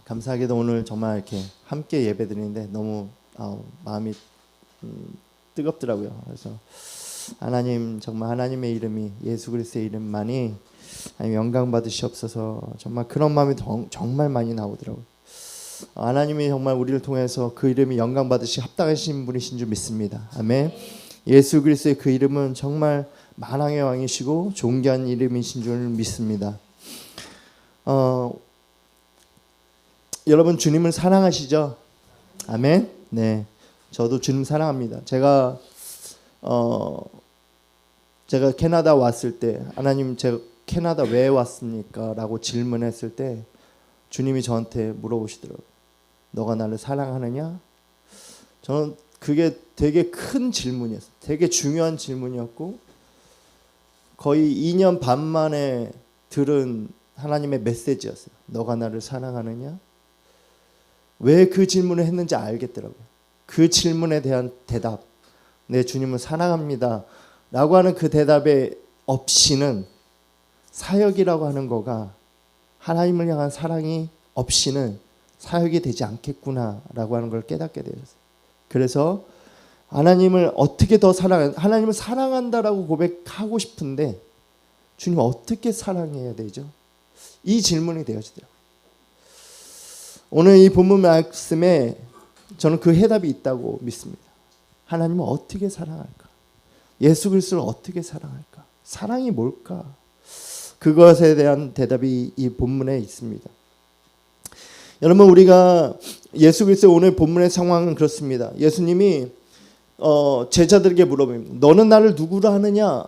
감사하게도 오늘 정말 이렇게 함께 예배드리는데 너무 마음이 뜨겁더라고요. 그래서 하나님, 정말 하나님의 이름이, 예수 그리스도의 이름만이 영광 받으시옵소서. 정말 그런 마음이 정말 많이 나오더라고요. 하나님이 정말 우리를 통해서 그 이름이 영광 받으시 합당하신 분이신 줄 믿습니다. 아멘. 예수 그리스도의 그 이름은 정말 만왕의 왕이시고 존귀한 이름이신 줄 믿습니다. 여러분, 주님을 사랑하시죠? 아멘. 네, 저도 주님 사랑합니다. 제가 캐나다 왔을 때, 하나님, 제가 캐나다 왜 왔습니까? 라고 질문했을 때 주님이 저한테 물어보시더라고요. 너가 나를 사랑하느냐? 저는 그게 되게 큰 질문이었어요. 되게 중요한 질문이었고, 거의 2년 반 만에 들은 하나님의 메시지였어요. 너가 나를 사랑하느냐? 왜 그 질문을 했는지 알겠더라고요. 그 질문에 대한 대답, 내 주님을 사랑합니다 라고 하는 그 대답에 없이는, 사역이라고 하는 거가 하나님을 향한 사랑이 없이는 사역이 되지 않겠구나 라고 하는 걸 깨닫게 되었어요. 그래서 하나님을 어떻게 더 하나님을 사랑한다라고 고백하고 싶은데 주님 어떻게 사랑해야 되죠? 이 질문이 되어지더라고요. 오늘 이 본문 말씀에 저는 그 해답이 있다고 믿습니다. 하나님을 어떻게 사랑할까? 예수 그리스도를 어떻게 사랑할까? 사랑이 뭘까? 그것에 대한 대답이 이 본문에 있습니다. 여러분, 우리가 예수 그리스도 오늘 본문의 상황은 그렇습니다. 예수님이 제자들에게 물어봅니다. 너는 나를 누구로 하느냐?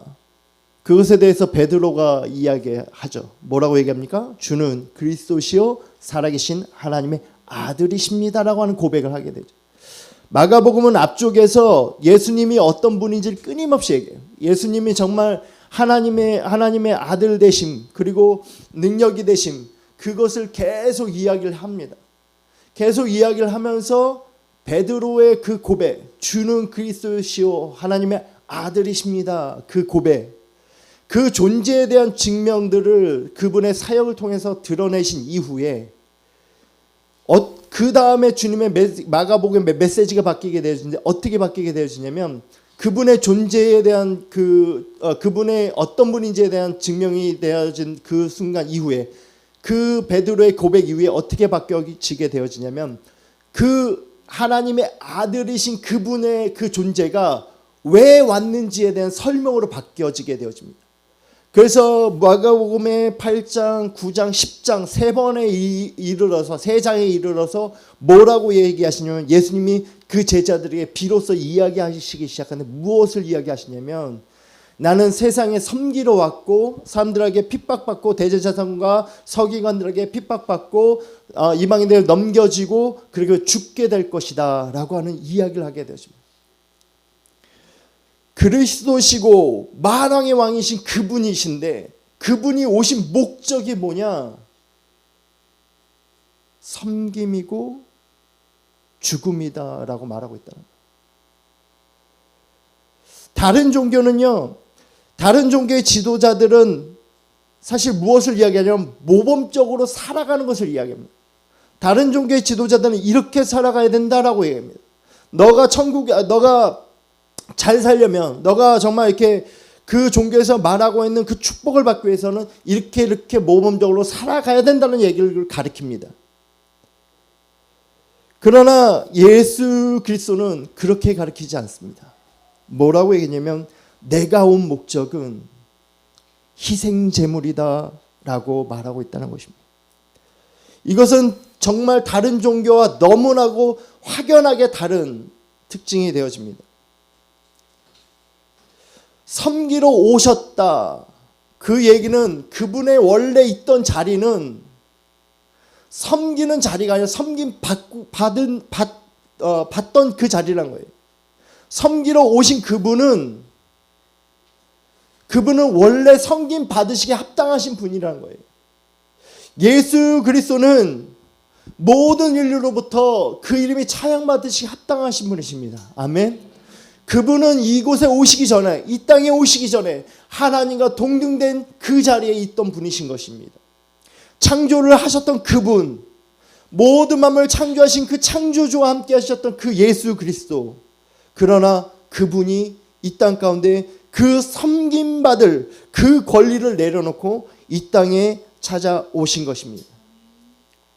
그것에 대해서 베드로가 이야기하죠. 뭐라고 얘기합니까? 주는 그리스도시요 살아계신 하나님의 아들이십니다라고 하는 고백을 하게 되죠. 마가복음은 앞쪽에서 예수님이 어떤 분인지를 끊임없이 얘기해요. 예수님이 정말 하나님의 아들 되심, 그리고 능력이 되심, 그것을 계속 이야기를 합니다. 계속 이야기를 하면서 베드로의 그 고백, 주는 그리스도시요 하나님의 아들이십니다, 그 고백, 그 존재에 대한 증명들을 그분의 사역을 통해서 드러내신 이후에 그 다음에 주님의 마가복음의 메시지가 바뀌게 되어지는데, 어떻게 바뀌게 되어지냐면 그분의 존재에 대한 그분의 어떤 분인지에 대한 증명이 되어진 그 순간 이후에, 그 베드로의 고백 이후에 어떻게 바뀌어지게 되어지냐면 그 하나님의 아들이신 그분의 그 존재가 왜 왔는지에 대한 설명으로 바뀌어지게 되어집니다. 그래서 마가복음의 8장, 9장, 10장 세 장에 이르러서 뭐라고 얘기하시냐면, 예수님이 그 제자들에게 비로소 이야기하시기 시작하는데 무엇을 이야기하시냐면, 나는 세상에 섬기러 왔고 사람들에게 핍박받고 대제사장과 서기관들에게 핍박받고 이방인들 넘겨지고 그리고 죽게 될 것이다 라고 하는 이야기를 하게 되었습니다. 그리스도시고 만왕의 왕이신 그분이신데, 그분이 오신 목적이 뭐냐? 섬김이고 죽음이다 라고 말하고 있다는 거예요. 다른 종교의 지도자들은 사실 무엇을 이야기하냐면 모범적으로 살아가는 것을 이야기합니다. 다른 종교의 지도자들은 이렇게 살아가야 된다라고 얘기합니다. 너가 잘 살려면, 너가 정말 이렇게 그 종교에서 말하고 있는 그 축복을 받기 위해서는 이렇게 모범적으로 살아가야 된다는 얘기를 가르칩니다. 그러나 예수 그리스도는 그렇게 가르치지 않습니다. 뭐라고 얘기했냐면, 내가 온 목적은 희생제물이다 라고 말하고 있다는 것입니다. 이것은 정말 다른 종교와 너무나도 확연하게 다른 특징이 되어집니다. 섬기러 오셨다, 그 얘기는 그분의 원래 있던 자리는 섬기는 자리가 아니라 받던 그 자리란 거예요. 섬기러 오신 그분은 원래 섬김 받으시기에 합당하신 분이라는 거예요. 예수 그리스도는 모든 인류로부터 그 이름이 찬양받으시기 합당하신 분이십니다. 아멘. 그분은 이곳에 오시기 전에, 이 땅에 오시기 전에 하나님과 동등된 그 자리에 있던 분이신 것입니다. 창조를 하셨던 그분, 모든 만물을 창조하신 그 창조주와 함께 하셨던 그 예수 그리스도. 그러나 그분이 이 땅 가운데 그 섬김받을 그 권리를 내려놓고 이 땅에 찾아오신 것입니다.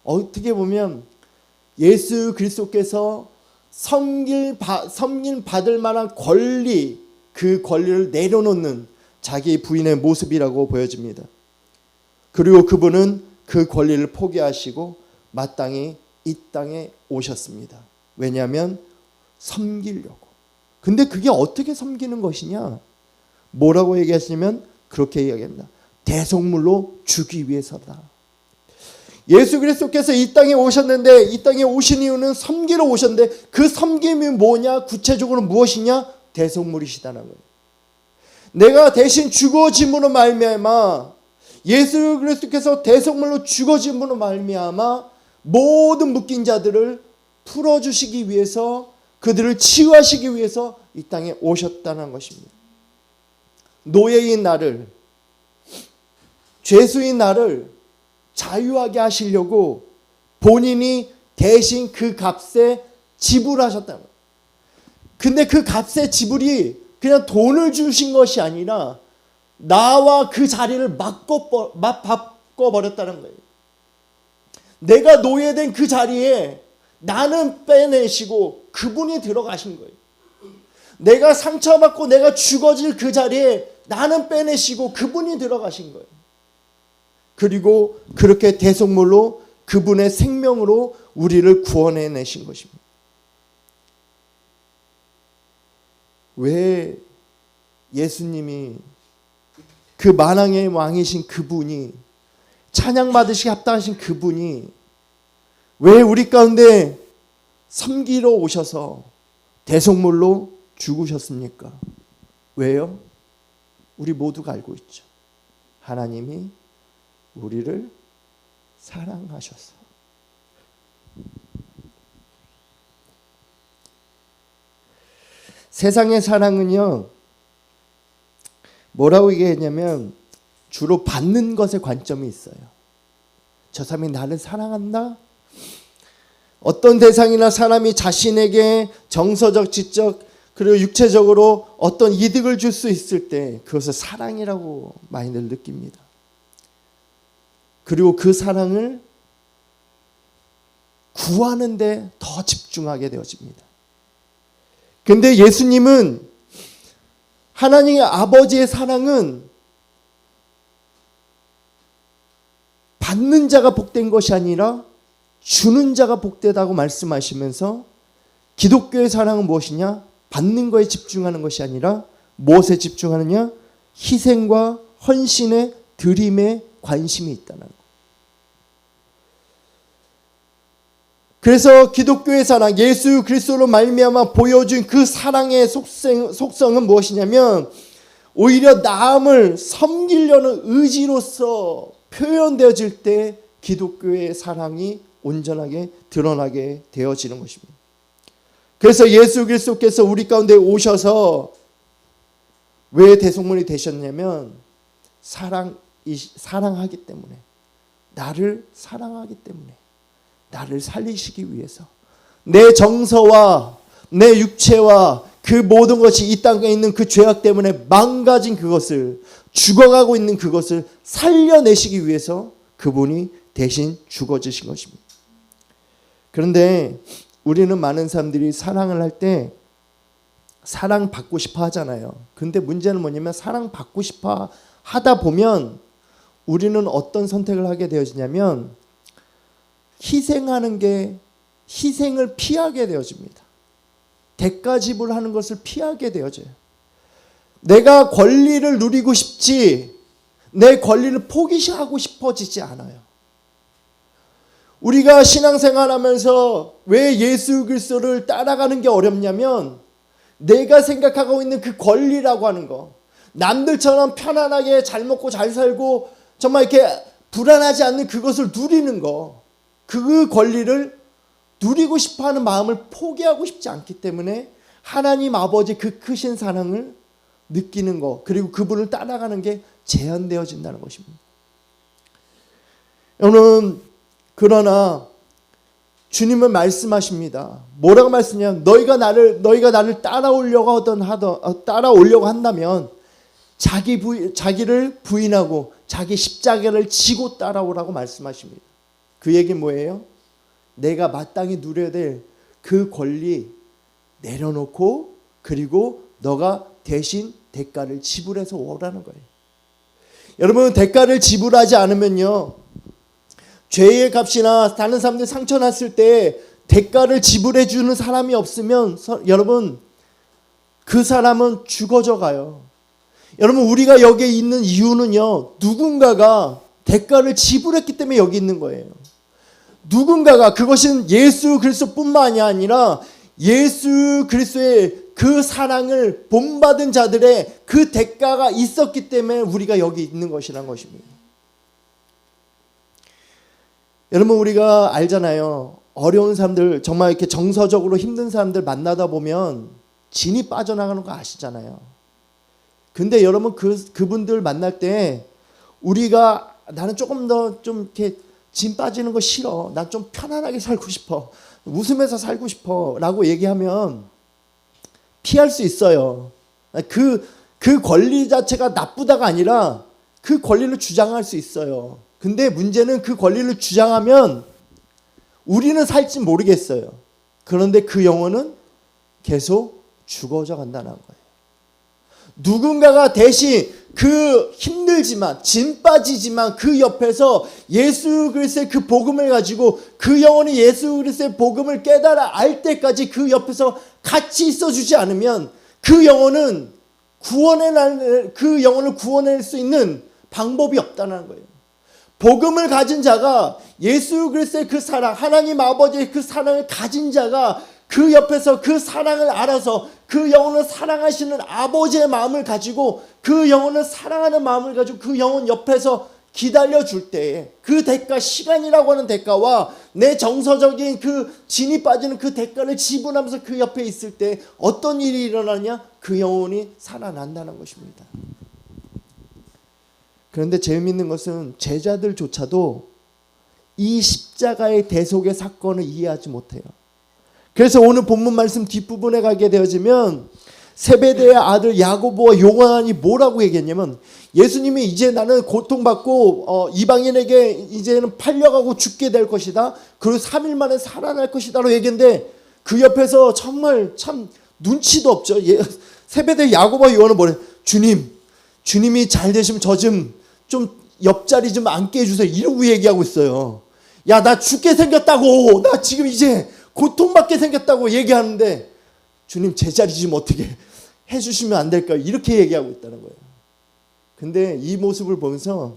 어떻게 보면 예수 그리스도께서 섬김 받을 만한 권리, 그 권리를 내려놓는 자기 부인의 모습이라고 보여집니다. 그리고 그분은 그 권리를 포기하시고 마땅히 이 땅에 오셨습니다. 왜냐하면 섬기려고. 근데 그게 어떻게 섬기는 것이냐? 뭐라고 얘기하시냐면 그렇게 이야기합니다. 대속물로 주기 위해서다. 예수 그리스도께서 이 땅에 오셨는데, 이 땅에 오신 이유는 섬기러 오셨는데, 그 섬김이 뭐냐? 구체적으로 무엇이냐? 대속물이시다는 거예요. 내가 대신 죽어짐으로 말미암아, 예수 그리스도께서 대속물로 죽어짐으로 말미암아 모든 묶인 자들을 풀어주시기 위해서, 그들을 치유하시기 위해서 이 땅에 오셨다는 것입니다. 노예인 나를, 죄수인 나를 자유하게 하시려고 본인이 대신 그 값에 지불하셨다는 거예요. 근데 그 값의 지불이 그냥 돈을 주신 것이 아니라 나와 그 자리를 바꿔버렸다는 거예요. 내가 노예된 그 자리에 나는 빼내시고 그분이 들어가신 거예요. 내가 상처받고 내가 죽어질 그 자리에 나는 빼내시고 그분이 들어가신 거예요. 그리고 그렇게 대속물로 그분의 생명으로 우리를 구원해내신 것입니다. 왜 예수님이, 그 만왕의 왕이신 그분이, 찬양받으시기 합당하신 그분이 왜 우리 가운데 섬기러 오셔서 대속물로 죽으셨습니까? 왜요? 우리 모두가 알고 있죠. 하나님이 우리를 사랑하셔서. 세상의 사랑은요, 뭐라고 얘기했냐면 주로 받는 것에 관점이 있어요. 저 사람이 나를 사랑한다? 어떤 대상이나 사람이 자신에게 정서적, 지적, 그리고 육체적으로 어떤 이득을 줄 수 있을 때 그것을 사랑이라고 많이들 느낍니다. 그리고 그 사랑을 구하는 데 더 집중하게 되어집니다. 근데 예수님은, 하나님의 아버지의 사랑은 받는 자가 복된 것이 아니라 주는 자가 복되다고 말씀하시면서, 기독교의 사랑은 무엇이냐? 받는 거에 집중하는 것이 아니라 무엇에 집중하느냐? 희생과 헌신의 드림에 관심이 있다는 것. 그래서 기독교의 사랑, 예수 그리스도로 말미암아 보여준 그 사랑의 속성은 무엇이냐면 오히려 남을 섬기려는 의지로서 표현되어질 때 기독교의 사랑이 온전하게 드러나게 되어지는 것입니다. 그래서 예수 그리스도께서 우리 가운데 오셔서 왜 대속물이 되셨냐면 사랑하기 때문에, 나를 사랑하기 때문에, 나를 살리시기 위해서, 내 정서와 내 육체와 그 모든 것이 이 땅에 있는 그 죄악 때문에 망가진 그것을, 죽어가고 있는 그것을 살려내시기 위해서 그분이 대신 죽어주신 것입니다. 그런데 우리는 많은 사람들이 사랑을 할 때 사랑받고 싶어 하잖아요. 근데 문제는 뭐냐면 사랑받고 싶어 하다 보면 우리는 어떤 선택을 하게 되어지냐면 희생을 피하게 되어집니다. 대가 지불하는 것을 피하게 되어져요. 내가 권리를 누리고 싶지 내 권리를 포기하고 싶어지지 않아요. 우리가 신앙생활하면서 왜 예수 그리스도를 따라가는 게 어렵냐면 내가 생각하고 있는 그 권리라고 하는 거, 남들처럼 편안하게 잘 먹고 잘 살고 정말 이렇게 불안하지 않는 그것을 누리는 거, 그 권리를 누리고 싶어하는 마음을 포기하고 싶지 않기 때문에 하나님 아버지 그 크신 사랑을 느끼는 거, 그리고 그분을 따라가는 게 제한되어진다는 것입니다. 여러분, 그러나 주님은 말씀하십니다. 뭐라고 말씀하냐면 너희가 나를 따라오려고 한다면 자기를 부인하고 자기 십자가를 지고 따라오라고 말씀하십니다. 그 얘기는 뭐예요? 내가 마땅히 누려야 될 그 권리 내려놓고 그리고 너가 대신 대가를 지불해서 오라는 거예요. 여러분, 대가를 지불하지 않으면요, 죄의 값이나 다른 사람들 상처 났을 때 대가를 지불해 주는 사람이 없으면 여러분, 그 사람은 죽어져 가요. 여러분, 우리가 여기에 있는 이유는요, 누군가가 대가를 지불했기 때문에 여기 있는 거예요. 누군가가, 그것은 예수 그리스도뿐만이 아니라 예수 그리스도의 그 사랑을 본받은 자들의 그 대가가 있었기 때문에 우리가 여기 있는 것이란 것입니다. 여러분, 우리가 알잖아요. 어려운 사람들, 정말 이렇게 정서적으로 힘든 사람들 만나다 보면 진이 빠져나가는 거 아시잖아요. 근데 여러분, 그분들 만날 때 우리가 나는 조금 더 좀 이렇게 진 빠지는 거 싫어. 난 좀 편안하게 살고 싶어. 웃으면서 살고 싶어. 라고 얘기하면 피할 수 있어요. 그 권리 자체가 나쁘다가 아니라 그 권리를 주장할 수 있어요. 근데 문제는 그 권리를 주장하면 우리는 살지 모르겠어요. 그런데 그 영혼은 계속 죽어져 간다는 거예요. 누군가가 대신 그 힘들지만 진 빠지지만 그 옆에서 예수 그리스도의 그 복음을 가지고 그 영혼이 예수 그리스도의 복음을 깨달아 알 때까지 그 옆에서 같이 있어주지 않으면 그 영혼을 구원할 수 있는 방법이 없다는 거예요. 복음을 가진 자가 예수 그리스도의 그 사랑, 하나님 아버지의 그 사랑을 가진 자가 그 옆에서 그 사랑을 알아서 그 영혼을 사랑하시는 아버지의 마음을 가지고 그 영혼을 사랑하는 마음을 가지고 그 영혼 옆에서 기다려줄 때에 그 대가, 시간이라고 하는 대가와 내 정서적인 그 진이 빠지는 그 대가를 지불하면서 그 옆에 있을 때 어떤 일이 일어나냐? 그 영혼이 살아난다는 것입니다. 그런데 재미있는 것은 제자들조차도 이 십자가의 대속의 사건을 이해하지 못해요. 그래서 오늘 본문 말씀 뒷부분에 가게 되어지면 세베대의 아들 야고보와 요한이 뭐라고 얘기했냐면, 예수님이 이제 나는 고통받고 이방인에게 이제는 팔려가고 죽게 될 것이다. 그리고 3일 만에 살아날 것이다 라고 얘기했는데 그 옆에서 정말 참 눈치도 없죠. 세베대 야고보와 요한은 뭐래? 주님이 잘 되시면 저 좀 옆자리 좀 앉게 해주세요. 이러고 얘기하고 있어요. 야, 나 죽게 생겼다고. 나 지금 이제 고통받게 생겼다고 얘기하는데 주님 제 자리 좀 어떻게 해주시면 안 될까요? 이렇게 얘기하고 있다는 거예요. 근데 이 모습을 보면서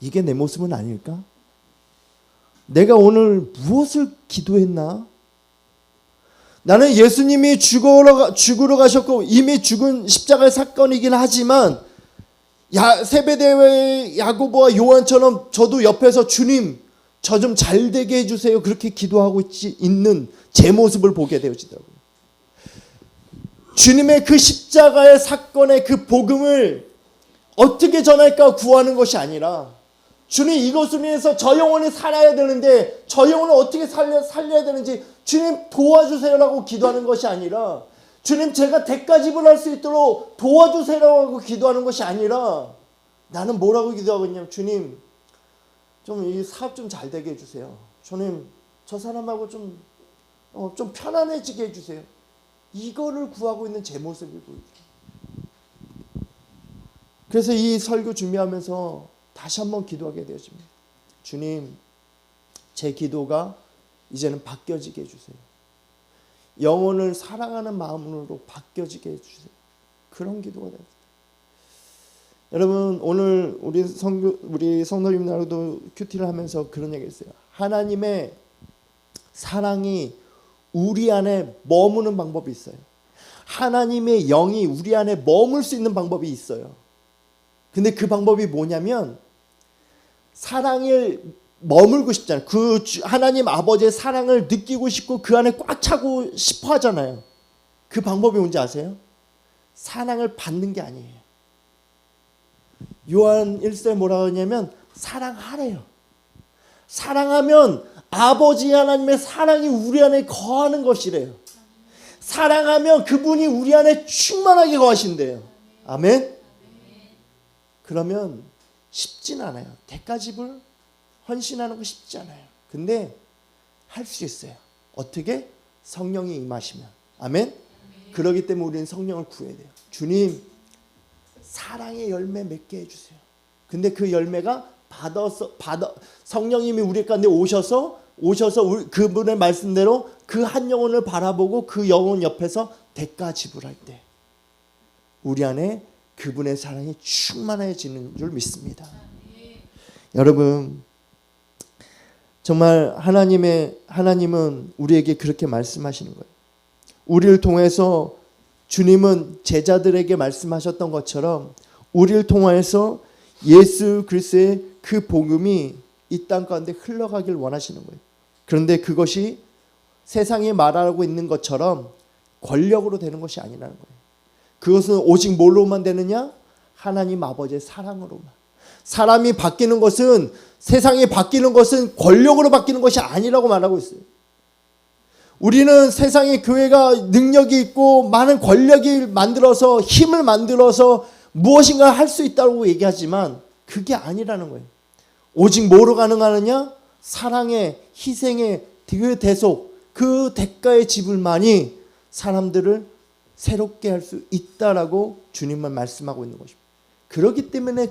이게 내 모습은 아닐까? 내가 오늘 무엇을 기도했나? 나는 예수님이 죽으러 가셨고 이미 죽은 십자가의 사건이긴 하지만 세베대의 야고보와 요한처럼 저도 옆에서 주님 저 좀 잘 되게 해주세요. 그렇게 기도하고 있는 제 모습을 보게 되어지더라고요. 주님의 그 십자가의 사건의 그 복음을 어떻게 전할까 구하는 것이 아니라 주님 이것을 위해서 저 영혼이 살아야 되는데 저 영혼을 어떻게 살려야 되는지 주님 도와주세요라고 기도하는 것이 아니라 주님 제가 대가 지불할 수 있도록 도와주세요라고 기도하는 것이 아니라 나는 뭐라고 기도하고 있냐면 주님 좀 이 사업 좀 잘 되게 해주세요. 주님 저 사람하고 좀 편안해지게 해주세요. 이거를 구하고 있는 제 모습을 보여줘요. 그래서 이 설교 준비하면서 다시 한번 기도하게 되어집니다. 주님 제 기도가 이제는 바뀌어지게 해주세요. 영혼을 사랑하는 마음으로 바뀌어지게 해주세요. 그런 기도가 됩니다. 여러분 오늘 우리 성도님들하고도 큐티를 하면서 그런 얘기 했어요. 하나님의 사랑이 우리 안에 머무는 방법이 있어요. 하나님의 영이 우리 안에 머물 수 있는 방법이 있어요. 근데 그 방법이 뭐냐면 사랑을 머물고 싶잖아요. 그 하나님 아버지의 사랑을 느끼고 싶고 그 안에 꽉 차고 싶어 하잖아요. 그 방법이 뭔지 아세요? 사랑을 받는 게 아니에요. 요한 1세 뭐라고 하냐면 사랑하래요. 사랑하면 아버지 하나님의 사랑이 우리 안에 거하는 것이래요. 사랑하면 그분이 우리 안에 충만하게 거하신대요. 아멘. 그러면 쉽진 않아요. 대가집을 헌신하는 거 쉽지 않아요. 근데 할 수 있어요. 어떻게? 성령이 임하시면. 아멘. 그렇기 때문에 우리는 성령을 구해야 돼요. 주님, 사랑의 열매 맺게 해주세요. 근데 그 열매가 성령님이 우리 가운데 오셔서 그분의 말씀대로 그 한 영혼을 바라보고 그 영혼 옆에서 대가 지불할 때 우리 안에 그분의 사랑이 충만해지는 줄 믿습니다. 여러분, 정말 하나님은 우리에게 그렇게 말씀하시는 거예요. 우리를 통해서 주님은 제자들에게 말씀하셨던 것처럼 우리를 통해서 예수 그리스도의 그 복음이 이 땅 가운데 흘러가길 원하시는 거예요. 그런데 그것이 세상이 말하고 있는 것처럼 권력으로 되는 것이 아니라는 거예요. 그것은 오직 뭘로만 되느냐? 하나님 아버지의 사랑으로만. 사람이 바뀌는 것은, 세상이 바뀌는 것은 권력으로 바뀌는 것이 아니라고 말하고 있어요. 우리는 세상의 교회가 능력이 있고 많은 권력이 만들어서, 힘을 만들어서 무엇인가 할 수 있다고 얘기하지만 그게 아니라는 거예요. 오직 뭐로 가능하느냐? 사랑의, 희생의, 그 대속, 그 대가의 지불만이 사람들을 새롭게 할 수 있다라고 주님은 말씀하고 있는 것입니다. 그렇기 때문에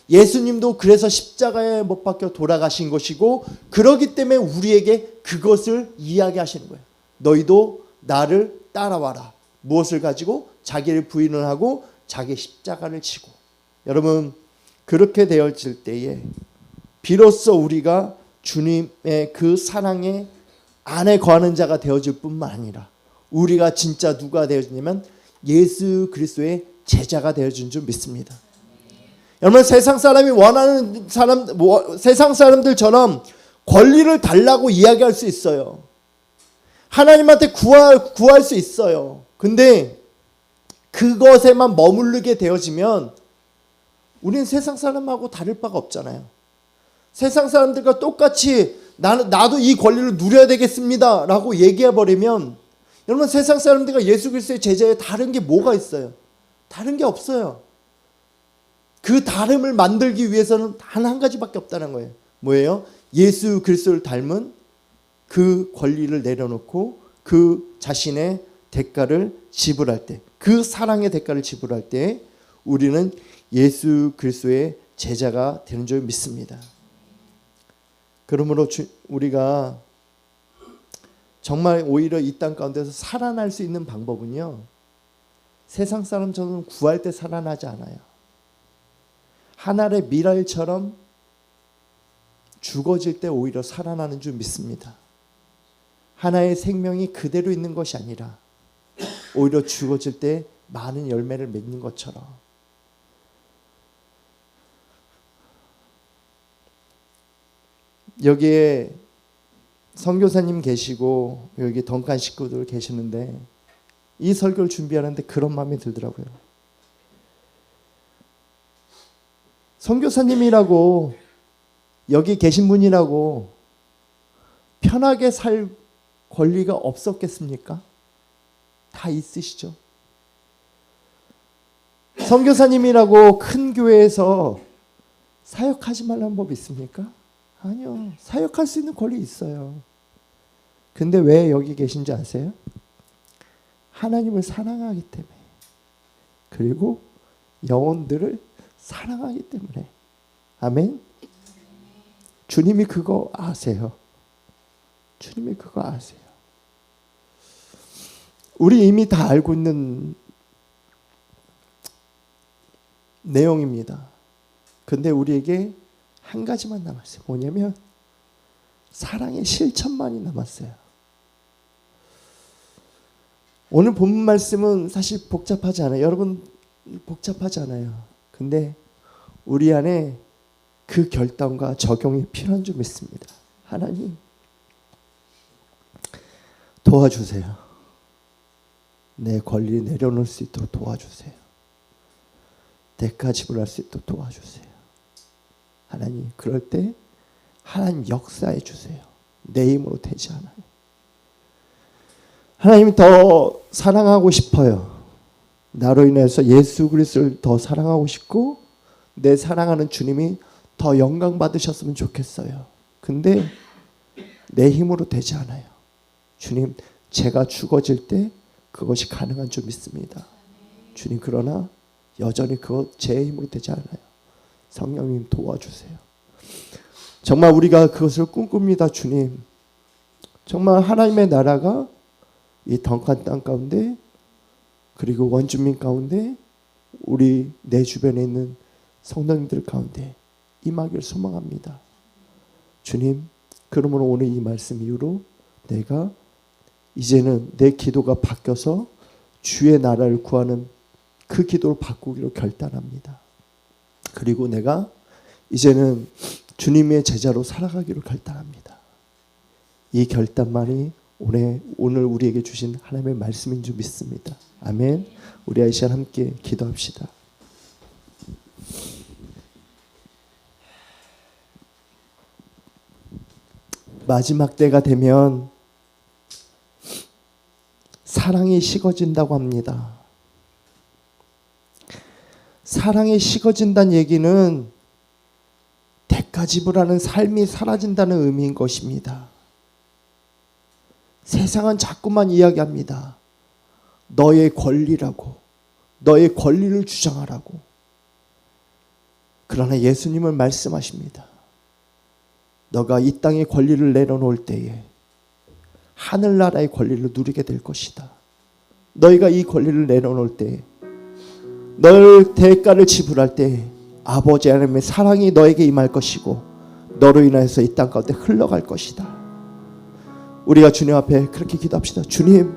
예수님도 그래서 십자가에 못 박혀 돌아가신 것이고, 그렇기 때문에 우리에게 그것을 이야기하시는 거예요. 너희도 나를 따라와라. 무엇을 가지고? 자기를 부인을 하고 자기 십자가를 지고. 여러분, 그렇게 되어질 때에 비로소 우리가 주님의 그 사랑의 안에 거하는 자가 되어질 뿐만 아니라 우리가 진짜 누가 되어지냐면 예수 그리스도의 제자가 되어진 줄 믿습니다. 여러분, 세상 사람들처럼 권리를 달라고 이야기할 수 있어요. 하나님한테 구할 수 있어요. 근데 그것에만 머무르게 되어지면 우리는 세상 사람하고 다를 바가 없잖아요. 세상 사람들과 똑같이 나도 이 권리를 누려야 되겠습니다 라고 얘기해버리면, 여러분, 세상 사람들과 예수 그리스도의 제자에 다른 게 뭐가 있어요? 다른 게 없어요. 그 다름을 만들기 위해서는 단 한 가지밖에 없다는 거예요. 뭐예요? 예수 그리스도를 닮은 그 권리를 내려놓고 그 자신의 대가를 지불할 때, 그 사랑의 대가를 지불할 때 우리는 예수 그리스도의 제자가 되는 줄 믿습니다. 그러므로 우리가 정말 오히려 이 땅 가운데서 살아날 수 있는 방법은요, 세상 사람처럼 구할 때 살아나지 않아요. 하늘의 미랄처럼 죽어질 때 오히려 살아나는 줄 믿습니다. 하나의 생명이 그대로 있는 것이 아니라 오히려 죽어질 때 많은 열매를 맺는 것처럼. 여기에 선교사님 계시고 여기 덩칸 식구들 계시는데 이 설교를 준비하는데 그런 마음이 들더라고요. 선교사님이라고 여기 계신 분이라고 편하게 살 권리가 없었겠습니까? 다 있으시죠. 선교사님이라고 큰 교회에서 사역하지 말라는 법 있습니까? 아니요. 사역할 수 있는 권리 있어요. 근데 왜 여기 계신지 아세요? 하나님을 사랑하기 때문에, 그리고 영혼들을 사랑하기 때문에. 아멘. 주님이 그거 아세요. 주님이 그거 아세요. 우리 이미 다 알고 있는 내용입니다. 근데 우리에게 한 가지만 남았어요. 뭐냐면 사랑의 실천만이 남았어요. 오늘 본문 말씀은 사실 복잡하지 않아요. 여러분, 복잡하지 않아요. 근데 우리 안에 그 결단과 적용이 필요한 줄 믿습니다. 하나님, 도와주세요. 내 권리를 내려놓을 수 있도록 도와주세요. 대가 지불할 수 있도록 도와주세요. 하나님, 그럴 때 하나님 역사해 주세요. 내 힘으로 되지 않아요. 하나님이 더 사랑하고 싶어요. 나로 인해서 예수 그리스도를 더 사랑하고 싶고 내 사랑하는 주님이 더 영광 받으셨으면 좋겠어요. 근데 내 힘으로 되지 않아요. 주님, 제가 죽어질 때 그것이 가능한 줄 믿습니다. 주님, 그러나 여전히 그것 제 힘으로 되지 않아요. 성령님 도와주세요. 정말 우리가 그것을 꿈꿉니다. 주님, 정말 하나님의 나라가 이 덩컨 땅 가운데 그리고 원주민 가운데 우리 내 주변에 있는 성도님들 가운데 임하기를 소망합니다. 주님, 그러므로 오늘 이 말씀 이후로 내가 이제는 내 기도가 바뀌어서 주의 나라를 구하는 그 기도를 바꾸기로 결단합니다. 그리고 내가 이제는 주님의 제자로 살아가기로 결단합니다. 이 결단만이 오늘 우리에게 주신 하나님의 말씀인 줄 믿습니다. 아멘. 우리 이 시간 함께 기도합시다. 마지막 때가 되면 사랑이 식어진다고 합니다. 사랑이 식어진다는 얘기는 대가 지불하는 삶이 사라진다는 의미인 것입니다. 세상은 자꾸만 이야기합니다. 너의 권리라고, 너의 권리를 주장하라고. 그러나 예수님은 말씀하십니다. 너가 이 땅의 권리를 내려놓을 때에 하늘나라의 권리를 누리게 될 것이다. 너희가 이 권리를 내려놓을 때에 널 대가를 지불할 때에 아버지 하나님의 사랑이 너에게 임할 것이고 너로 인하여서 이 땅 가운데 흘러갈 것이다. 우리가 주님 앞에 그렇게 기도합시다. 주님,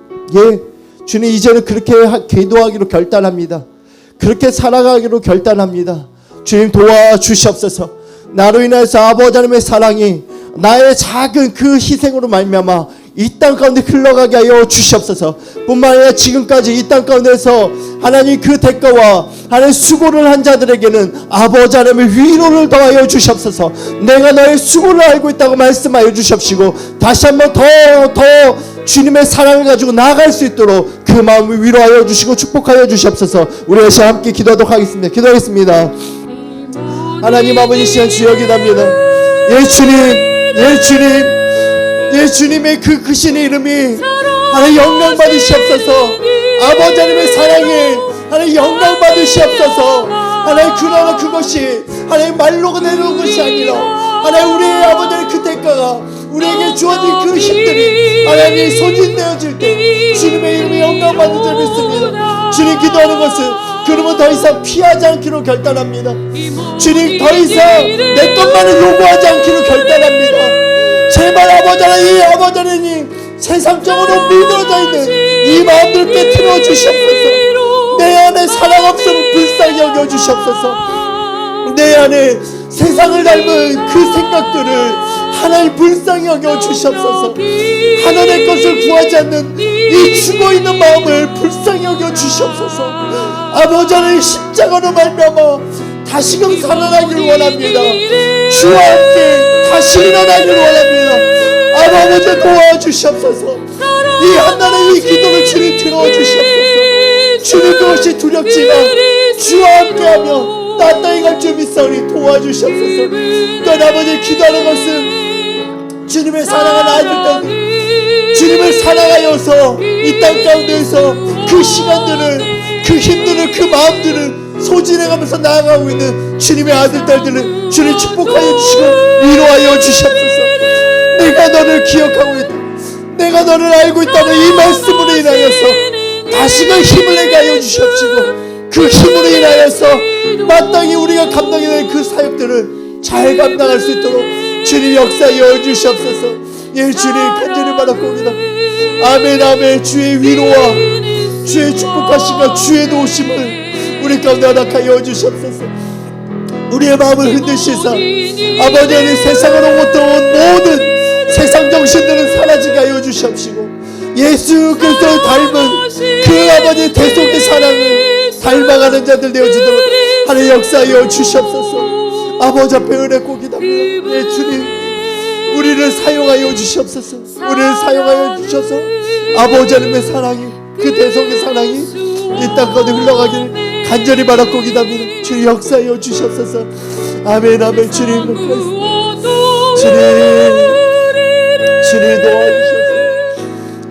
주님 이제는 그렇게 기도하기로 결단합니다. 그렇게 살아가기로 결단합니다. 주님 도와주시옵소서. 나로 인해서 아버지 하나님의 사랑이 나의 작은 그 희생으로 말미암아 이 땅 가운데 흘러가게 하여 주시옵소서. 뿐만 아니라 지금까지 이 땅 가운데서 하나님 그 대가와 하나님 수고를 한 자들에게는 아버지 하나님의 위로를 더하여 주시옵소서. 내가 너의 수고를 알고 있다고 말씀하여 주시옵시고 다시 한번 더 주님의 사랑을 가지고 나아갈 수 있도록 그 마음을 위로하여 주시고 축복하여 주시옵소서. 우리 다시 함께 기도하도록 하겠습니다. 기도하겠습니다. 하나님 아버지 시간 주여 기도합니다. 예수님의 그 크신 이름이 하나님 영광 받으시옵소서. 아버지 하나님의 사랑에 하나님 영광 받으시옵소서. 하나님 그러나 그것이 하나님 말로가 내려오는 것이 아니라 하나님 우리의 아버지의 그 대가가 우리에게 주어진 그 힘들이 하나님 소진되어질 때 주님의 이름이 영광 받는 줄 믿습니다. 주님 기도하는 것은 그러면 더 이상 피하지 않기로 결단합니다. 주님 더 이상 내 것만을 요구하지 않기로 결단합니다. 제발 아버지 하나님, 아버지 하나님 세상적으로 물들어져 있는 이 마음들을 깨트려 주시옵소서. 내 안에 사랑 없음을 불쌍히 여겨 주시옵소서. 내 안에 세상을 닮은 그 생각들을 하나님 불쌍히 여겨 주시옵소서. 하나님의 것을 구하지 않는 이 죽어있는 마음을 불쌍히 여겨 주시옵소서. 아버지 하나님 십자가로 말미암아 다시금 살아나기를 원합니다. 주와 함께 다시 일어나기를 원합니다. 아버지 도와주시옵소서. 이 한나라의 이 기도를 주님 들어주시옵소서. 주님 그것이 두렵지만 주와 함께하며 딴땅이 갈 줄 믿사오니 도와주시옵소서. 또한 아버지 기도하는 것은 주님의 사랑하는 아들들 주님을 사랑하여서 이 땅 가운데에서 그 시간들을 그 힘들을 그 마음들을 소진해가면서 나아가고 있는 주님의 아들 딸들을 주님 축복하여 주시고 위로하여 주시옵소서. 내가 너를 기억하고 있다, 내가 너를 알고 있다는 이 말씀으로 인하여서 다시금 힘을 내게 하여 주시옵시고 그 힘으로 인하여서 마땅히 우리가 감당해야 될 그 사역들을 잘 감당할 수 있도록 주님 역사하여 주시옵소서. 예 주님 간절히 바라옵니다. 아멘 아멘. 주의 위로와 주의 축복하심과 주의 도우심을 우리 가운데 허락하여 주시옵소서. 우리의 마음을 흔드시사 아버지 하나님 세상으로부터 온 모든 세상 정신들은 사라지게 하여 주시옵시고 예수 그리스도를 닮은 그 아버지의 대속의 사랑을 닮아가는 자들 되어지도록 하나님 역사하여 주시옵소서. 아버지 앞에 은혜 고기답니다. 예 주님, 우리를 사용하여 주시옵소서. 우리를 사용하여 주셔서 아버지 하나님의 사랑이, 그 대성의 사랑이 이 땅 가운데 흘러가기를 간절히 바라고 기도합니다. 주님 역사하여 주시옵소서. 아멘 아멘. 주님 도와주셔서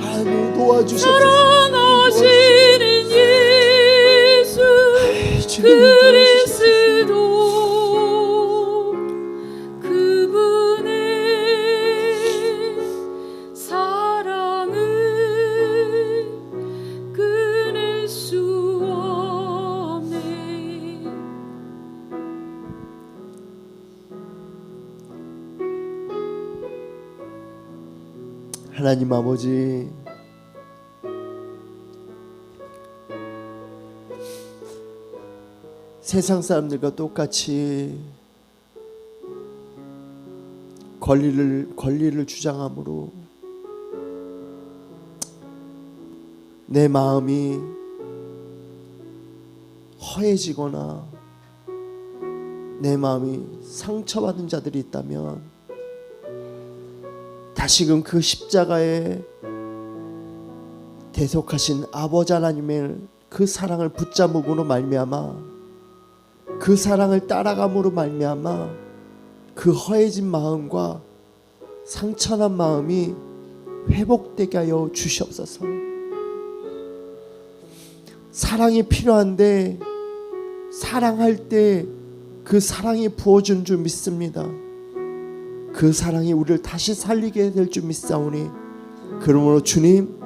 아멘 도와주셔서 그리스도 그분의 사랑을 끊을 수 없네. 하나님 아버지, 세상 사람들과 똑같이 권리를 주장함으로 내 마음이 허해지거나 내 마음이 상처받은 자들이 있다면 다시금 그 십자가에 대속하신 아버지 하나님의 그 사랑을 붙잡음으로 말미암아, 그 사랑을 따라감으로 말미암아 그 허해진 마음과 상처난 마음이 회복되게 하여 주시옵소서. 사랑이 필요한데 사랑할 때 그 사랑이 부어준 줄 믿습니다. 그 사랑이 우리를 다시 살리게 될 줄 믿사오니, 그러므로 주님,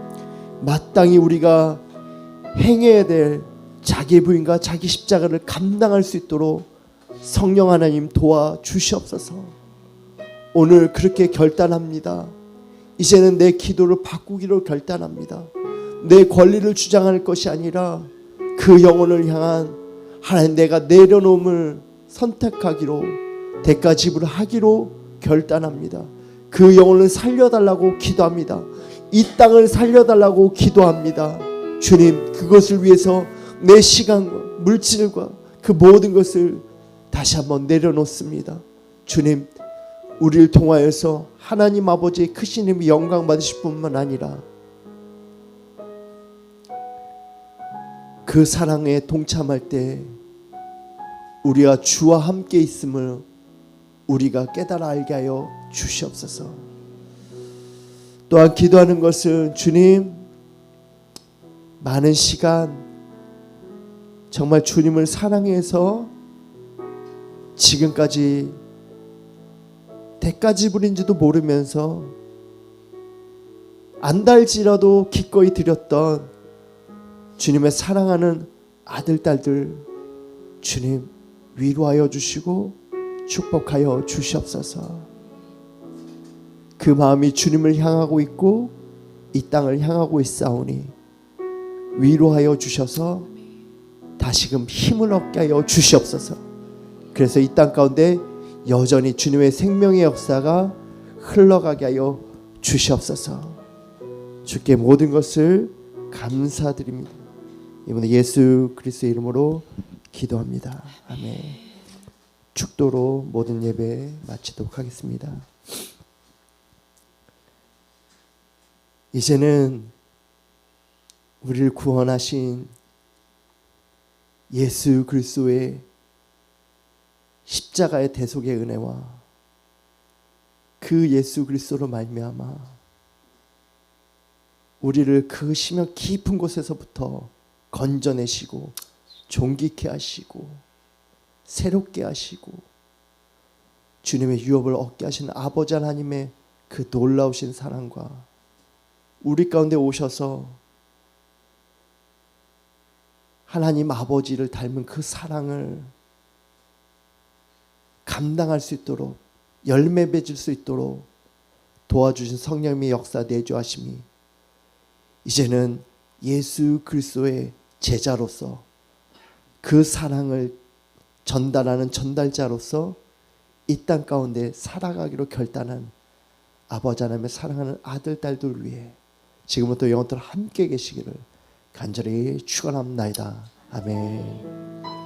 마땅히 우리가 행해야 될 자기 부인과 자기 십자가를 감당할 수 있도록 성령 하나님 도와주시옵소서. 오늘 그렇게 결단합니다. 이제는 내 기도를 바꾸기로 결단합니다. 내 권리를 주장할 것이 아니라 그 영혼을 향한 하나님, 내가 내려놓음을 선택하기로, 대가 지불하기로 결단합니다. 그 영혼을 살려달라고 기도합니다. 이 땅을 살려달라고 기도합니다. 주님, 그것을 위해서 내 시간과 물질과 그 모든 것을 다시 한번 내려놓습니다. 주님, 우리를 통하여서 하나님 아버지의 크신 힘이 영광 받으실 뿐만 아니라 그 사랑에 동참할 때 우리가 주와 함께 있음을 우리가 깨달아 알게 하여 주시옵소서. 또한 기도하는 것은 주님, 많은 시간 정말 주님을 사랑해서 지금까지 대가 지불인지도 모르면서 안달지라도 기꺼이 드렸던 주님의 사랑하는 아들, 딸들, 주님 위로하여 주시고 축복하여 주시옵소서. 그 마음이 주님을 향하고 있고 이 땅을 향하고 있사오니 위로하여 주셔서 다시금 힘을 얻게 하여 주시옵소서. 그래서 이 땅 가운데 여전히 주님의 생명의 역사가 흘러가게 하여 주시옵소서. 주께 모든 것을 감사드립니다. 이번에 예수 그리스도의 이름으로 기도합니다. 아멘. 축도로 모든 예배 마치도록 하겠습니다. 이제는 우리를 구원하신 예수 그리스도의 십자가의 대속의 은혜와 그 예수 그리스도로 말미암아 우리를 그 심연 깊은 곳에서부터 건져내시고 존귀케 하시고 새롭게 하시고 주님의 유업을 얻게 하시는 아버지 하나님의 그 놀라우신 사랑과 우리 가운데 오셔서 하나님 아버지를 닮은 그 사랑을 감당할 수 있도록, 열매 맺을 수 있도록 도와주신 성령님의 역사 내주하심이 이제는 예수 그리스도의 제자로서 그 사랑을 전달하는 전달자로서 이 땅 가운데 살아가기로 결단한 아버지 하나님의 사랑하는 아들, 딸들 위해 지금부터 영원토록 함께 계시기를 간절히 축원합니다. 아멘.